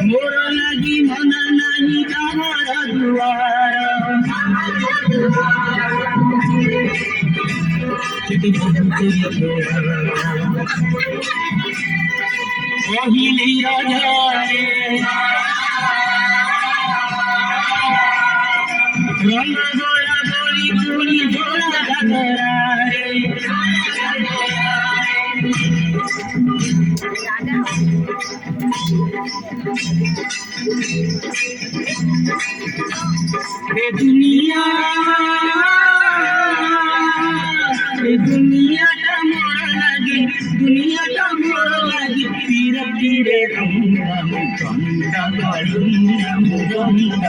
मोर लगी मन नहीं कमर दुआर पहिली रजारे रंग गोला गोली गोली गोला घरारे दुनिया का मोर लगी दुनिया का मोर लगी पीर पीरे गंगा गंगा गंगा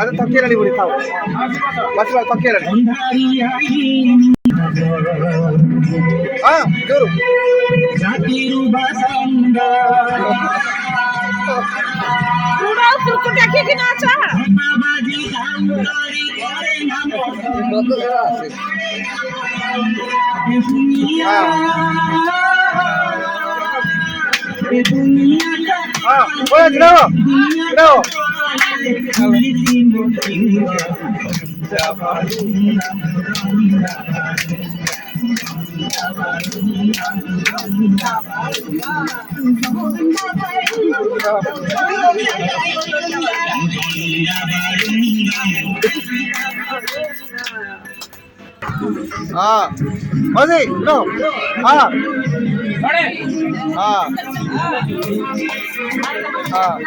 ಅದು ತಕ್ಕೇರಳಿ ಬಿಡಿ ತಾವು ಬಸ್ ತಕ್ಕೇರಳಿ ಹಾ ಜೋರು हाँ मजे नो हाँ हाँ हाँ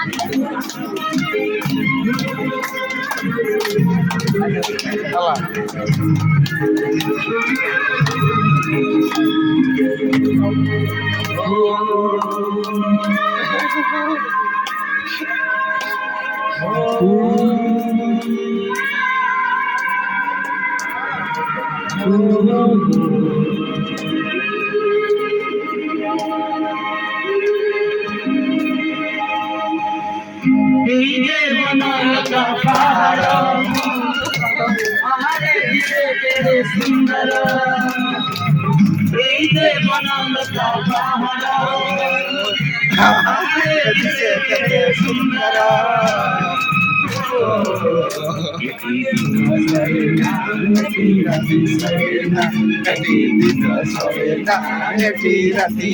सुंदर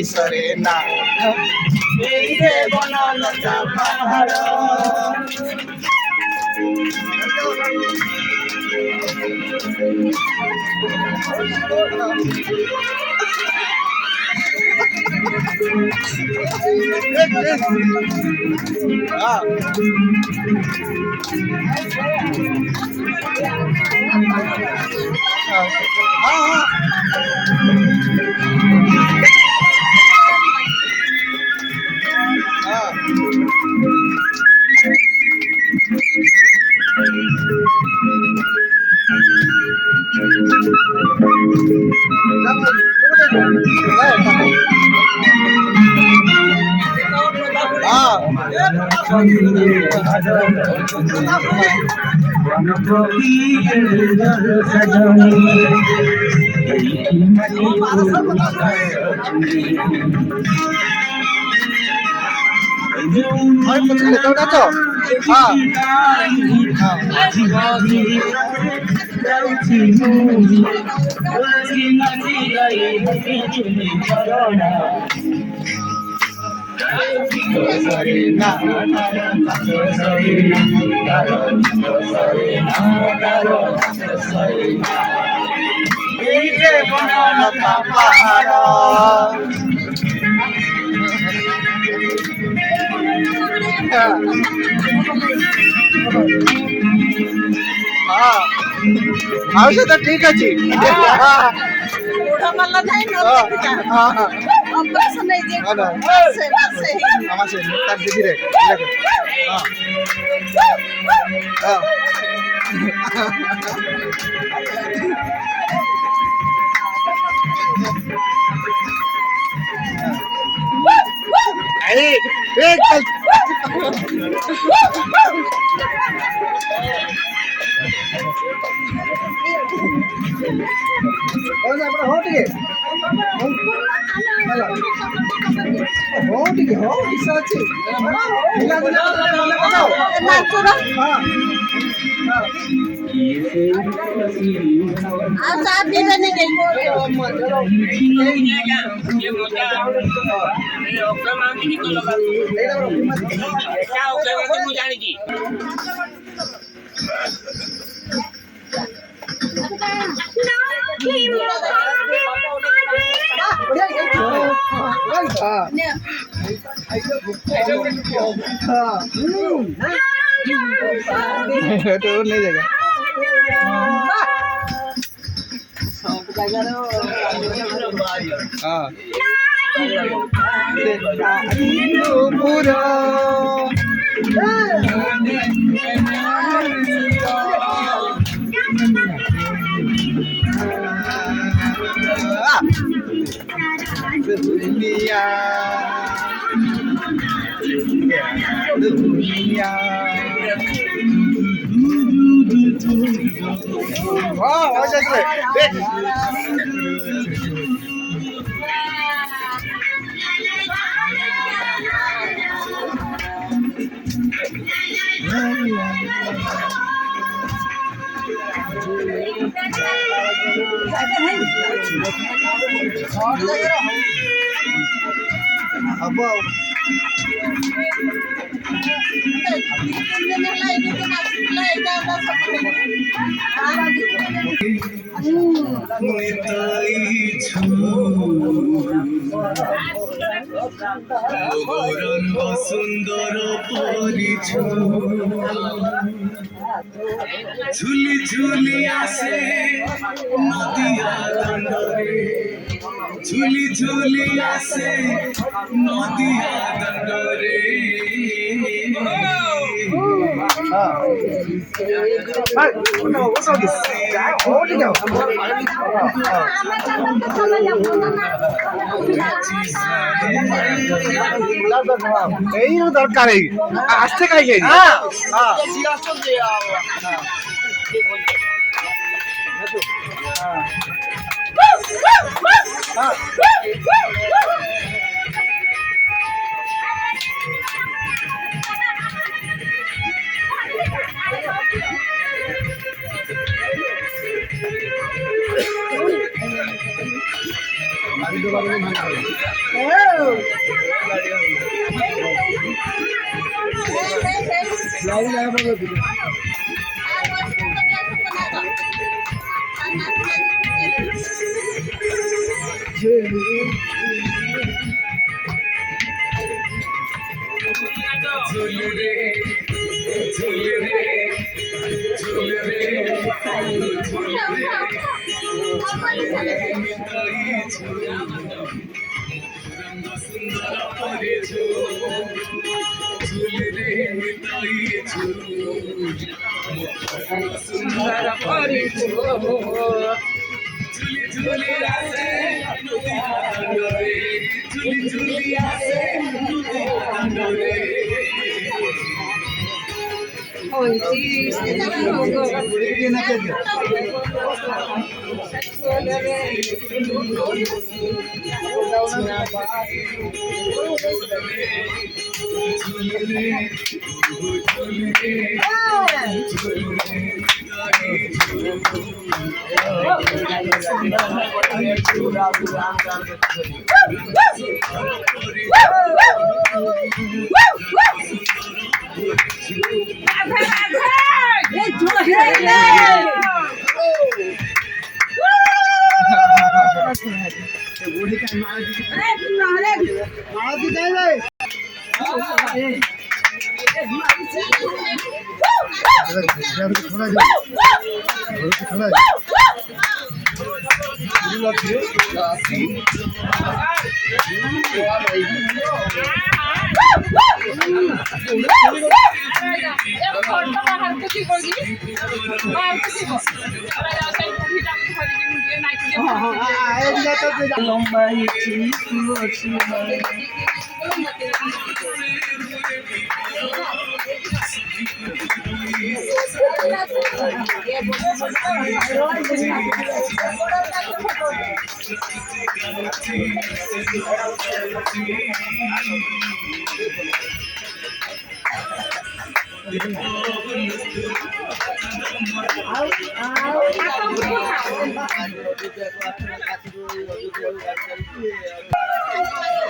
सरेना बनलता पहाड़ तो ठीक अच्छी অপারেশন এই যে না, না। মাসে মাসে আমার সে তার দিদি রে দেখো হ্যাঁ এই এই চল ওরে আমরা हो ठीक है हो ठीक है हो इच्छा আছে মিলা দিনা মনে কথাও না তোরা হ্যাঁ আচ্ছা দিবে নাকি तो नहीं जाएगा हाँ पूरा दुनिया दुनिया वाह अच्छा से देख अब সুন্দর পরিছু ঝুলি ঝুলি আসে নদিয়া দণ্ডরে ঝুলি ঝুলি আসে নদিয়া দণ্ডরে এই দরকার এই আসতে কাই গেই লম্বা হিচি বসি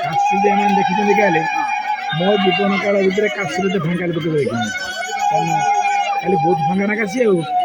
କାଶୀରେ ଏମାନେ ଦେଖିଛନ୍ତି କାଲି ମୋ ଜୀବନ କାଳ ଭିତରେ କାଶୀରେ ତ ଫାଙ୍କା ଲୋକ ଦେଖିନି କାରଣ କାଲି ବହୁତ ଫାଙ୍କା ନା କାଶୀ ଆଉ